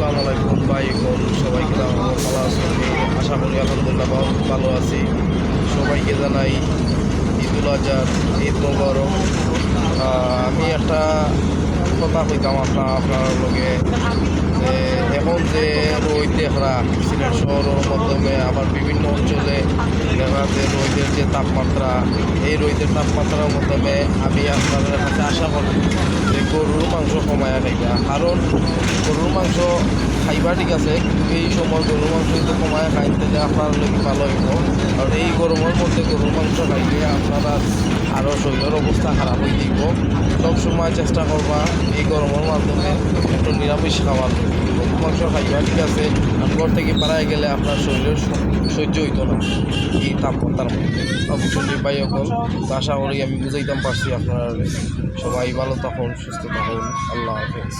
আসসালামু আলাইকুম ভাই বোন সবাইকে ভালো আছেন? আশা করি আলহামদুলিল্লাহ ভালো আছি। সবাইকে জানাই ঈদুল আজহার ঈদ মোবারক। আমি একটা কথা কইতাম আপনার লগে, এখন যে রোদ দেখরা সিলেট শহরের মাধ্যমে আবার বিভিন্ন অঞ্চলে দেখা যে রোদের যে তাপমাত্রা, এই রোদের তাপমাত্রার মাধ্যমে আমি আপনাদের কাছে আশা করি যে গরুর মাংস কমায়া খাইবা। কারণ গরুর মাংস খাইবা ঠিক আছে, কিন্তু এই সময় গরুর মাংস যদি কমায়া খাই তাহলে আপনার লোক ভালো হইব। কারণ এই গরমের মধ্যে গরুর মাংস খাইলে আপনারা আরও শরীরের অবস্থা খারাপ হয়ে দিব। সবসময় চেষ্টা করবা এই গরমের মাধ্যমে একটু নিরামিষ খাওয়ার। গরুর মাংস খাইবা ঠিক আছে, ঘর থেকে পাড়ায় গেলে আপনার শরীরের সহ্য হইতো না এই তাপমাত্রার মধ্যে। অবশ্যই পাই এখন তো আশা করি আমি বুঝাইতাম পারছি আপনারা। সবাই ভালো থাকুন, সুস্থ থাকুন, আল্লাহ হাফেজ।